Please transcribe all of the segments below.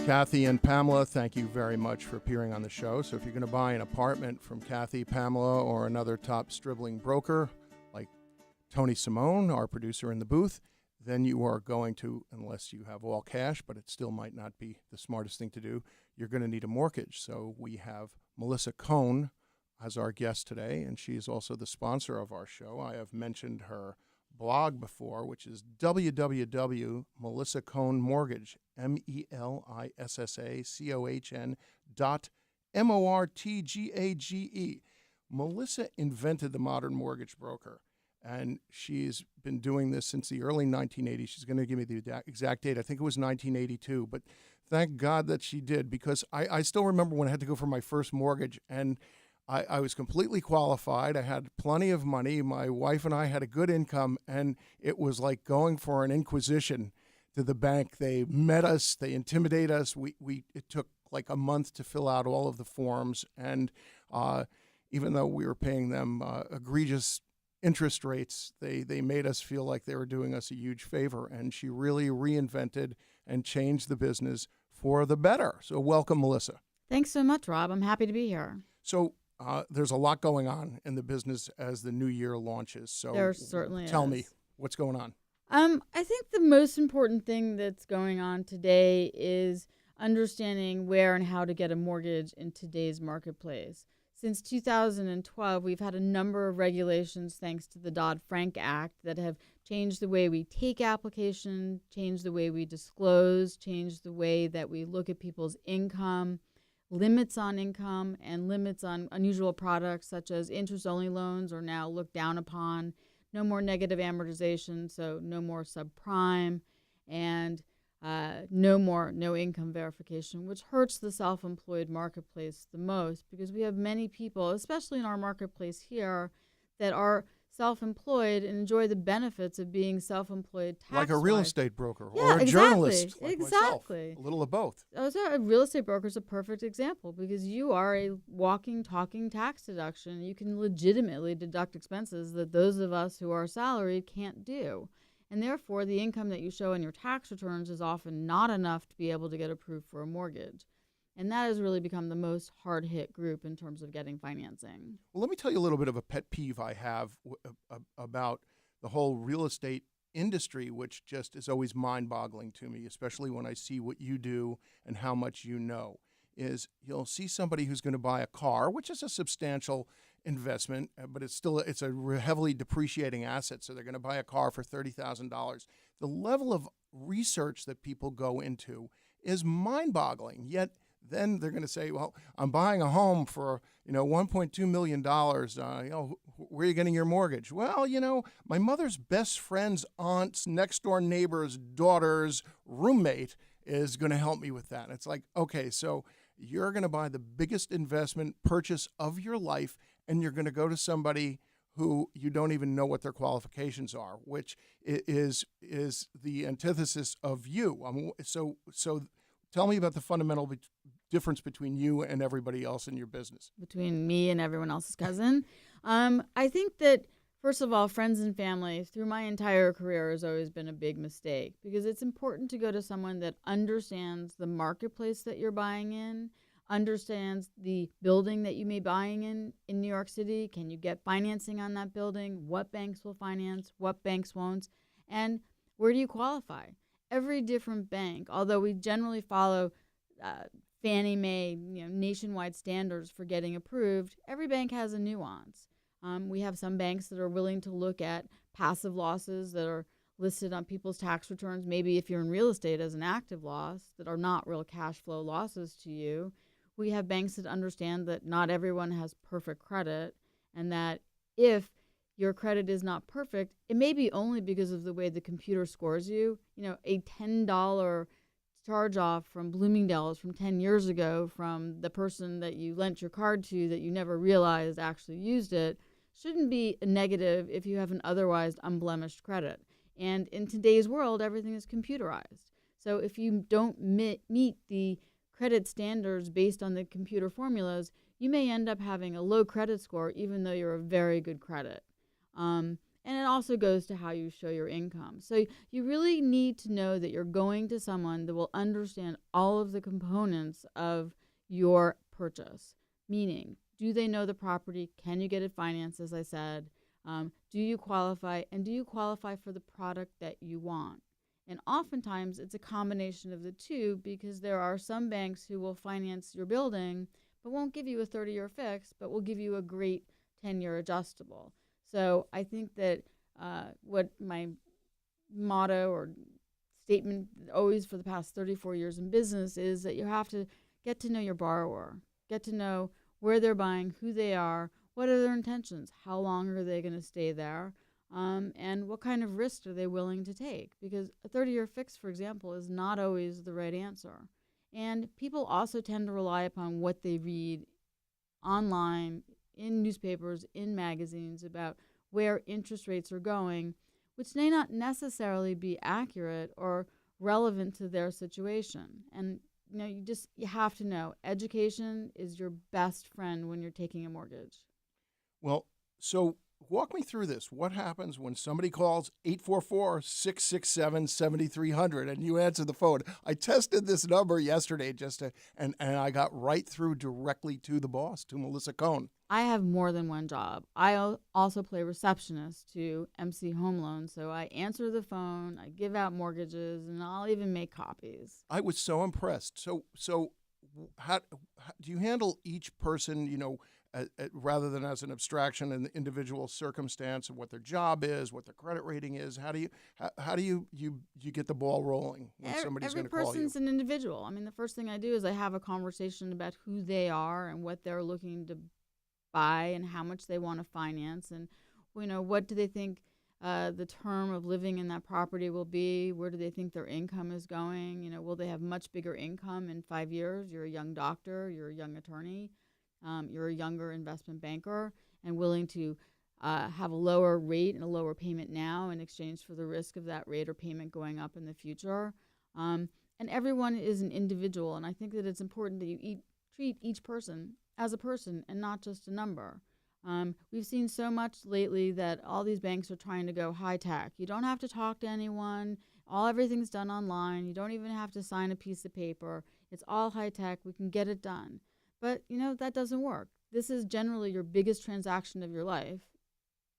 Kathy and Pamela, thank you very much for appearing on the show. So if you're going to buy an apartment from Kathy, Pamela, or another top Stribling broker like Tony Simone, our producer in the booth, then you are going to, unless you have all cash, but it still might not be the smartest thing to do, you're going to need a mortgage. So we have Melissa Cohn as our guest today, and she is also the sponsor of our show. I have mentioned her blog before, which is www.melissacohnmortgage, MELISSACOHN.MORTGAGE. Melissa invented the modern mortgage broker, and she's been doing this since the early 1980s. She's going to give me the exact date. I think it was 1982, but thank God that she did, because I still remember when I had to go for my first mortgage, and I was completely qualified. I had plenty of money. My wife and I had a good income, and it was like going for an inquisition to the bank. They met us. They intimidated us. It took like a month to fill out all of the forms, and even though we were paying them egregious interest rates, they made us feel like they were doing us a huge favor, and she really reinvented and changed the business for the better. So welcome, Melissa. Thanks so much, Rob. I'm happy to be here. So there's a lot going on in the business as the new year launches. So there certainly tell me what's going on. I think the most important thing that's going on today is understanding where and how to get a mortgage in today's marketplace. Since 2012, we've had a number of regulations, thanks to the Dodd-Frank Act, that have changed the way we take applications, changed the way we disclose, changed the way that we look at people's income, limits on income, and limits on unusual products such as interest-only loans are now looked down upon. No more negative amortization, so no more subprime, and no income verification, which hurts the self-employed marketplace the most, because we have many people, especially in our marketplace here, that are self-employed and enjoy the benefits of being self-employed tax-wise. Like a real estate broker Yeah, or a journalist like exactly. myself. A little of both. So a real estate broker is a perfect example, because you are a walking, talking tax deduction. You can legitimately deduct expenses that those of us who are salaried can't do. And therefore, the income that you show in your tax returns is often not enough to be able to get approved for a mortgage. And that has really become the most hard-hit group in terms of getting financing. Well, let me tell you a little bit of a pet peeve I have about the whole real estate industry, which just is always mind-boggling to me, especially when I see what you do and how much you know, is you'll see somebody who's going to buy a car, which is a substantial investment, but it's a heavily depreciating asset. So they're going to buy a car for $30,000. The level of research that people go into is mind-boggling. Yet then they're going to say, well, I'm buying a home for, $1.2 million. Where are you getting your mortgage? Well, my mother's best friend's aunt's next door neighbor's daughter's roommate is going to help me with that. And it's like, okay, so you're going to buy the biggest investment purchase of your life, and you're going to go to somebody who you don't even know what their qualifications are, which is the antithesis of you. So tell me about the fundamental difference between you and everybody else in your business. Between me and everyone else's cousin? I think that, first of all, friends and family through my entire career has always been a big mistake, because it's important to go to someone that understands the marketplace that you're buying in, understands the building that you may be buying in New York City. Can you get financing on that building? What banks will finance? What banks won't? And where do you qualify? Every different bank, although we generally follow Fannie Mae, nationwide standards for getting approved, every bank has a nuance. We have some banks that are willing to look at passive losses that are listed on people's tax returns, maybe if you're in real estate as an active loss, that are not real cash flow losses to you. We have banks that understand that not everyone has perfect credit, and that if your credit is not perfect, it may be only because of the way the computer scores you. A $10 charge-off from Bloomingdale's from 10 years ago from the person that you lent your card to that you never realized actually used it shouldn't be a negative if you have an otherwise unblemished credit. And in today's world, everything is computerized. So if you don't meet the credit standards based on the computer formulas, you may end up having a low credit score even though you're a very good credit. And it also goes to how you show your income. So you really need to know that you're going to someone that will understand all of the components of your purchase. Meaning, do they know the property? Can you get it financed, as I said? Do you qualify? And do you qualify for the product that you want? And oftentimes, it's a combination of the two, because there are some banks who will finance your building but won't give you a 30-year fix, but will give you a great 10-year adjustable. So I think that what my motto or statement always for the past 34 years in business is that you have to get to know your borrower, get to know where they're buying, who they are, what are their intentions, how long are they going to stay there, and what kind of risk are they willing to take? Because a 30-year fix, for example, is not always the right answer. And people also tend to rely upon what they read online, in newspapers, in magazines about where interest rates are going, which may not necessarily be accurate or relevant to their situation. And you have to know education is your best friend when you're taking a mortgage. Well, so walk me through this. What happens when somebody calls 844-667-7300 and you answer the phone? I tested this number yesterday and I got right through directly to the boss, to Melissa Cohn. I have more than one job. I also play receptionist to MC Home Loans, so I answer the phone, I give out mortgages, and I'll even make copies. I was so impressed. So how do you handle each person, rather than as an abstraction in the individual circumstance of what their job is, what their credit rating is? How do you get the ball rolling when somebody's going to call you? Every person's an individual. I mean, the first thing I do is I have a conversation about who they are and what they're looking to buy and how much they want to finance, and what do they think the term of living in that property will be? Where do they think their income is going? Will they have much bigger income in 5 years? You're a young doctor, you're a young attorney, you're a younger investment banker, and willing to have a lower rate and a lower payment now in exchange for the risk of that rate or payment going up in the future. And everyone is an individual, and I think that it's important that you treat each person as a person and not just a number. We've seen so much lately that all these banks are trying to go high tech. You don't have to talk to anyone. Everything's done online. You don't even have to sign a piece of paper. It's all high tech. We can get it done. But, that doesn't work. This is generally your biggest transaction of your life,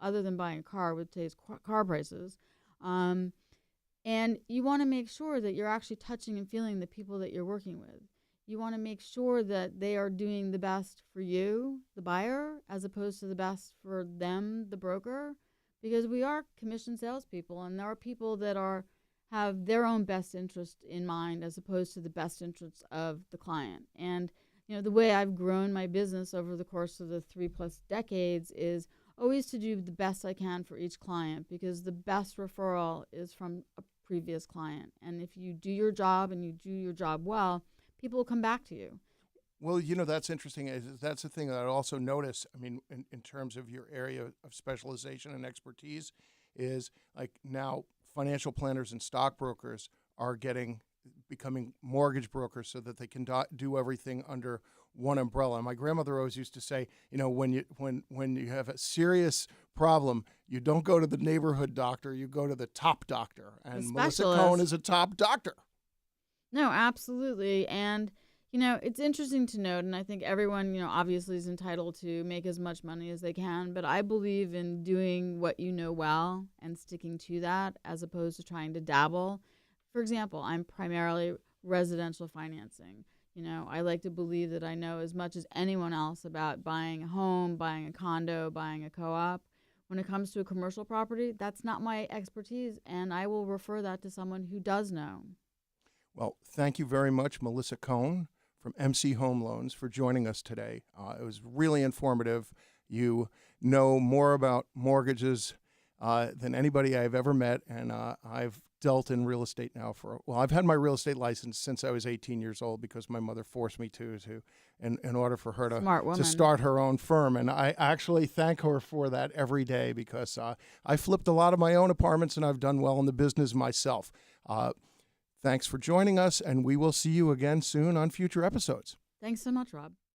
other than buying a car with today's car prices. And you want to make sure that you're actually touching and feeling the people that you're working with. You want to make sure that they are doing the best for you, the buyer, as opposed to the best for them, the broker, because we are commission salespeople, and there are people that have their own best interest in mind as opposed to the best interests of the client. And the way I've grown my business over the course of the 3+ decades is always to do the best I can for each client, because the best referral is from a previous client. And if you do your job and you do your job well, people will come back to you. Well, that's interesting. That's the thing that I also notice. I mean, in terms of your area of specialization and expertise, is like now financial planners and stockbrokers are becoming mortgage brokers so that they can do everything under one umbrella. My grandmother always used to say, when you have a serious problem, you don't go to the neighborhood doctor, you go to the top doctor. And Melissa Cohn is a top doctor. No, absolutely. And, it's interesting to note, and I think everyone, obviously is entitled to make as much money as they can, but I believe in doing what you know well and sticking to that as opposed to trying to dabble. For example, I'm primarily residential financing. I like to believe that I know as much as anyone else about buying a home, buying a condo, buying a co-op. When it comes to a commercial property, that's not my expertise, and I will refer that to someone who does know. Well, thank you very much, Melissa Cohn from MC Home Loans, for joining us today. It was really informative. You know more about mortgages than anybody I've ever met, and I've dealt in real estate now I've had my real estate license since I was 18 years old because my mother forced me in order for her to start her own firm. And I actually thank her for that every day because I flipped a lot of my own apartments and I've done well in the business myself. Thanks for joining us, and we will see you again soon on future episodes. Thanks so much, Rob.